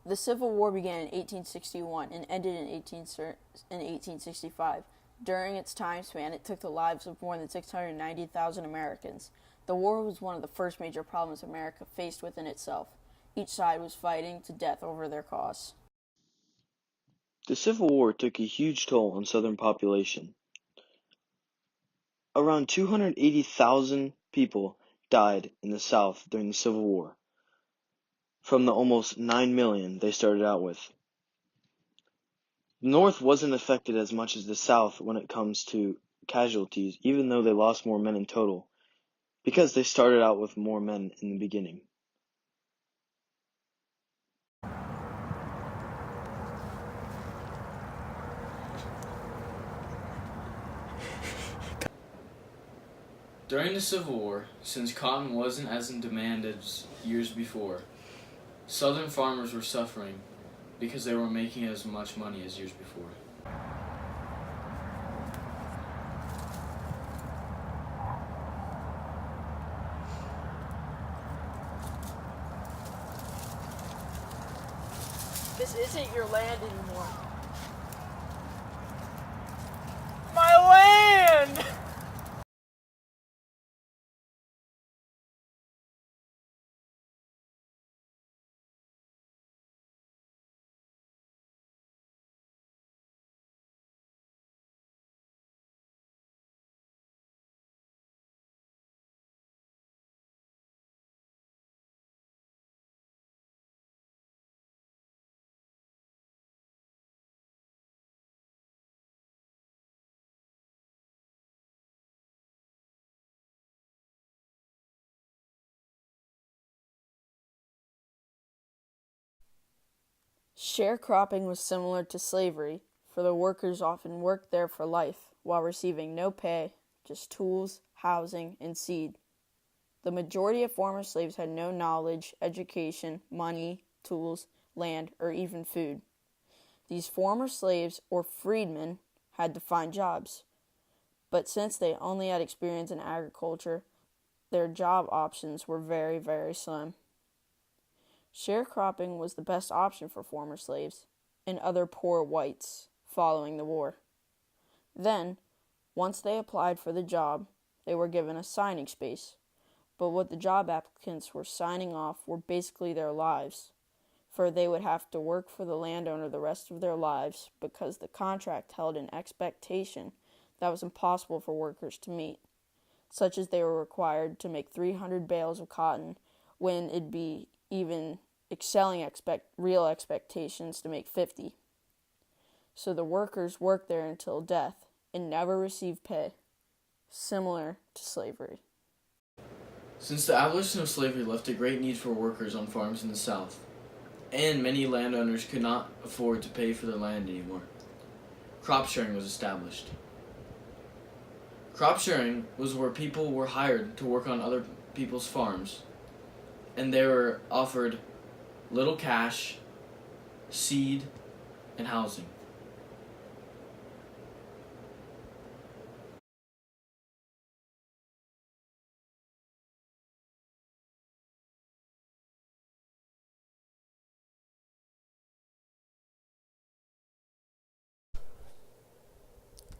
The Civil War began in 1861 and ended in 1865. During its time span, it took the lives of more than 690,000 Americans. The war was one of the first major problems America faced within itself. Each side was fighting to death over their cause. The Civil War took a huge toll on Southern population. Around 280,000 people died in the South during the Civil War, from the almost 9 million they started out with. The North wasn't affected as much as the South when it comes to casualties, even though they lost more men in total, because they started out with more men in the beginning. During the Civil War, since cotton wasn't as in demand as years before, Southern farmers were suffering because they weren't making as much money as years before. This isn't your land anymore. My land! Sharecropping was similar to slavery, for the workers often worked there for life while receiving no pay, just tools, housing, and seed. The majority of former slaves had no knowledge, education, money, tools, land, or even food. These former slaves, or freedmen, had to find jobs. But since they only had experience in agriculture, their job options were very, very slim. Sharecropping was the best option for former slaves and other poor whites following the war. Then, once they applied for the job, they were given a signing space. But what the job applicants were signing off were basically their lives, for they would have to work for the landowner the rest of their lives because the contract held an expectation that was impossible for workers to meet, such as they were required to make 300 bales of cotton when it'd be even excelling real expectations to make 50. So the workers worked there until death and never received pay, similar to slavery. Since the abolition of slavery left a great need for workers on farms in the South, and many landowners could not afford to pay for their land anymore, crop sharing was established. Crop sharing was where people were hired to work on other people's farms, and they were offered little cash, seed, and housing.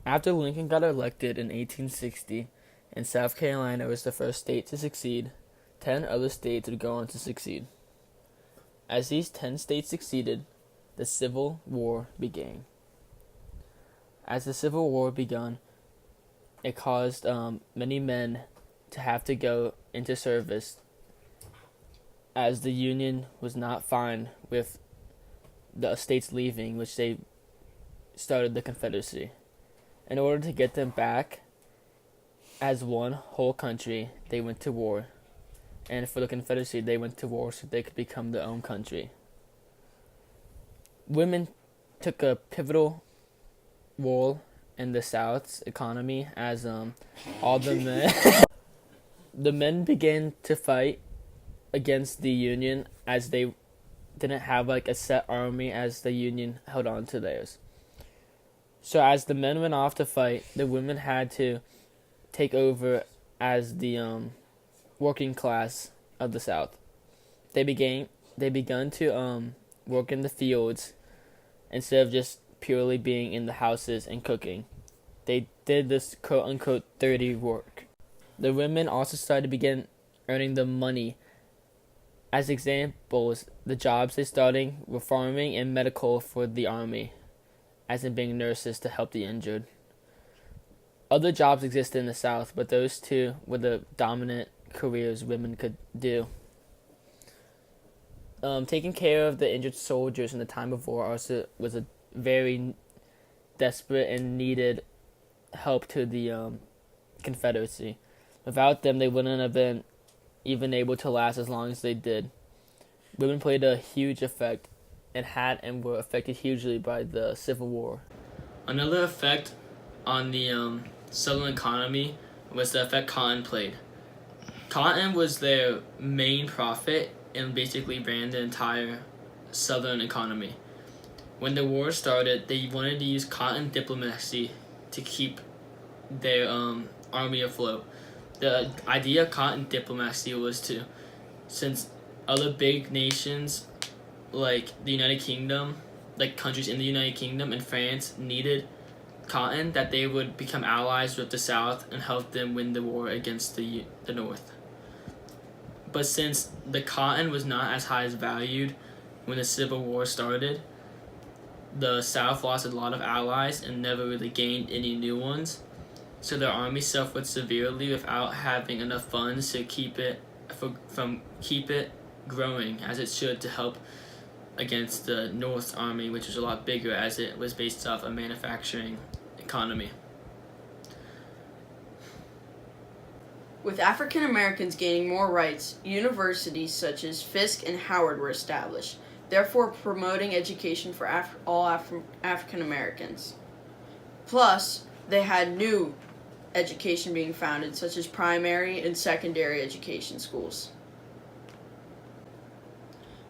After Lincoln got elected in 1860, and South Carolina was the first state to succeed, 10 other states would go on to succeed. As these 10 states succeeded, the Civil War began. As the Civil War began, it caused many men to have to go into service as the Union was not fine with the states leaving, which they started the Confederacy. In order to get them back as one whole country, they went to war. And for the Confederacy, they went to war so they could become their own country. Women took a pivotal role in the South's economy as all the men began to fight against the Union as they didn't have like a set army as the Union held on to theirs. So as the men went off to fight, the women had to take over as the working class of the South. They began to work in the fields instead of just purely being in the houses and cooking. They did this quote-unquote dirty work. The women also started to begin earning the money. As examples, the jobs they started were farming and medical for the army, as in being nurses to help the injured. Other jobs existed in the South, but those two were the dominant careers women could do. Taking care of the injured soldiers in the time of war also was a very desperate and needed help to the Confederacy. Without them, they wouldn't have been even able to last as long as they did. Women played a huge effect and were affected hugely by the Civil War. Another effect on the Southern economy was the effect cotton played. Cotton was their main profit and basically ran the entire Southern economy. When the war started, they wanted to use cotton diplomacy to keep their army afloat. The idea of cotton diplomacy was to, since other big nations like the United Kingdom, like countries in the United Kingdom and France needed cotton, that they would become allies with the South and help them win the war against the North. But since the cotton was not as high as valued when the Civil War started, the South lost a lot of allies and never really gained any new ones. So their army suffered severely without having enough funds to keep it growing as it should to help against the North's army, which was a lot bigger as it was based off a manufacturing economy. With African Americans gaining more rights, universities such as Fisk and Howard were established, therefore promoting education for all African Americans. Plus, they had new education being founded, such as primary and secondary education schools.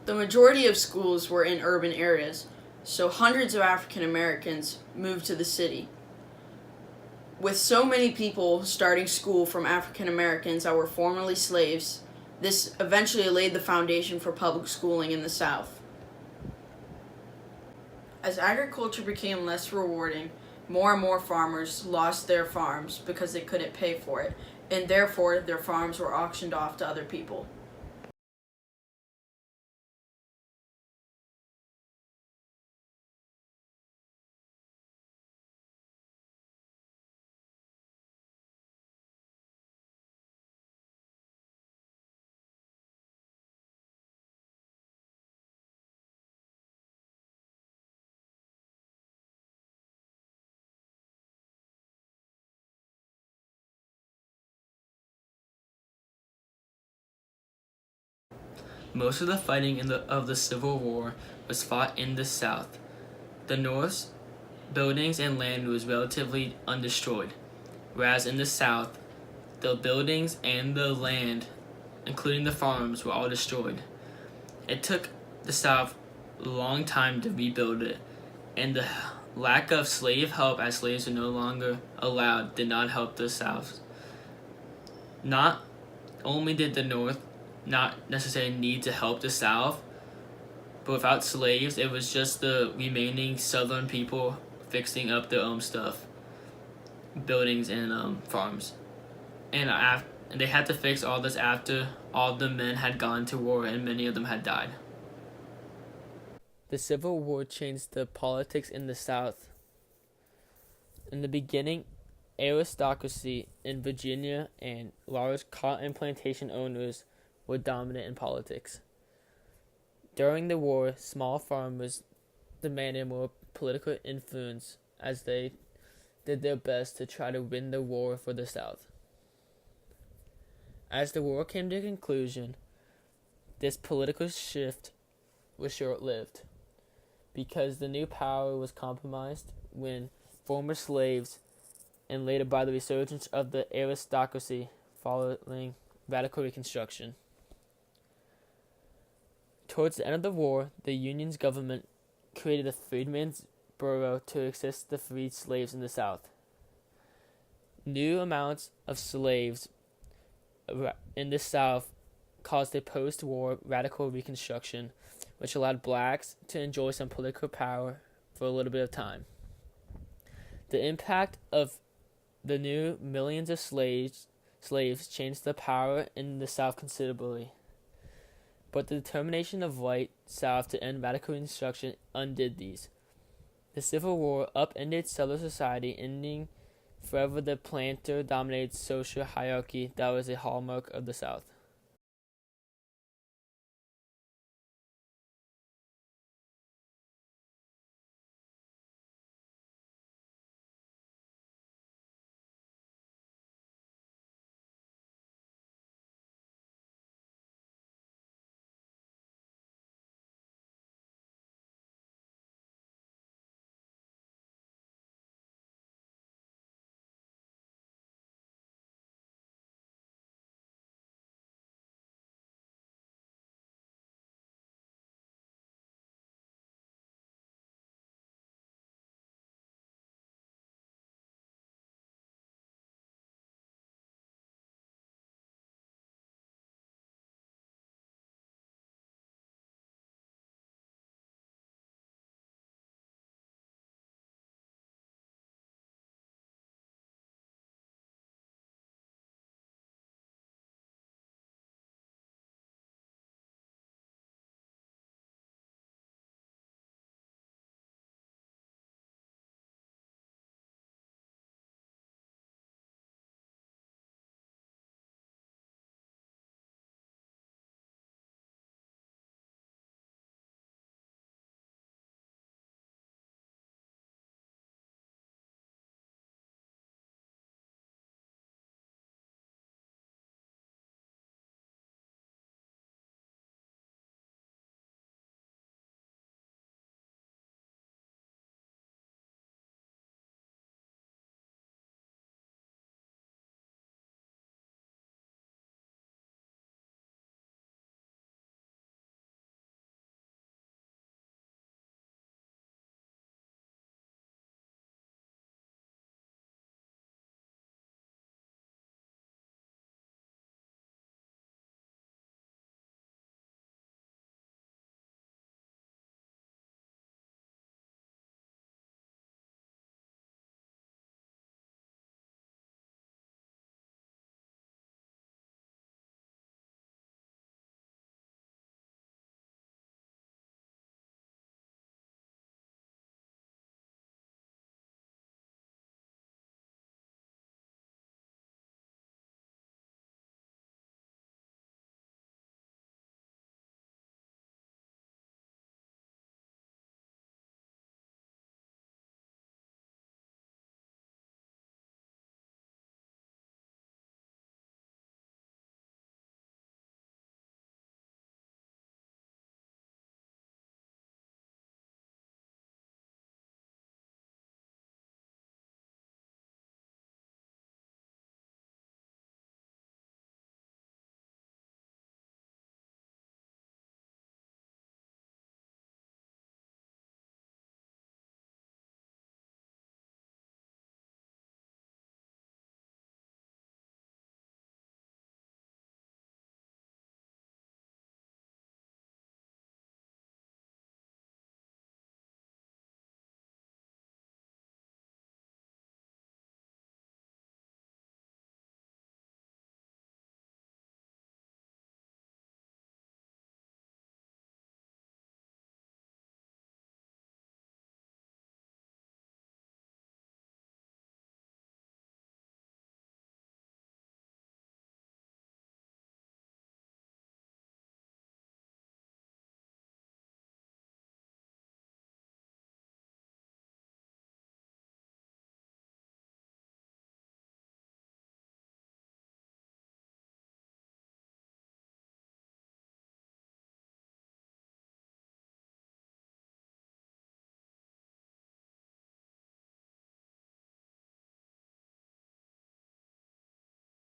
The majority of schools were in urban areas, so hundreds of African Americans moved to the city. With so many people starting school from African Americans that were formerly slaves, this eventually laid the foundation for public schooling in the South. As agriculture became less rewarding, more and more farmers lost their farms because they couldn't pay for it, and therefore their farms were auctioned off to other people. Most of the fighting of the Civil War was fought in the South. The North's buildings and land was relatively undestroyed, whereas in the South, the buildings and the land, including the farms, were all destroyed. It took the South a long time to rebuild it, and the lack of slave help, as slaves were no longer allowed, did not help the South. Not only did the North not necessarily need to help the South, but without slaves, it was just the remaining Southern people fixing up their own stuff, buildings and farms. And they had to fix all this after all the men had gone to war and many of them had died. The Civil War changed the politics in the South. In the beginning, aristocracy in Virginia and large cotton plantation owners were dominant in politics. During the war, small farmers demanded more political influence as they did their best to try to win the war for the South. As the war came to a conclusion, this political shift was short-lived because the new power was compromised when former slaves and later by the resurgence of the aristocracy following radical Reconstruction. Towards the end of the war, the Union's government created a Freedmen's Bureau to assist the freed slaves in the South. New amounts of slaves in the South caused a post-war radical reconstruction, which allowed blacks to enjoy some political power for a little bit of time. The impact of the new millions of slaves changed the power in the South considerably. But the determination of white South to end radical reconstruction undid these. The Civil War upended settler society, ending forever the planter-dominated social hierarchy that was a hallmark of the South.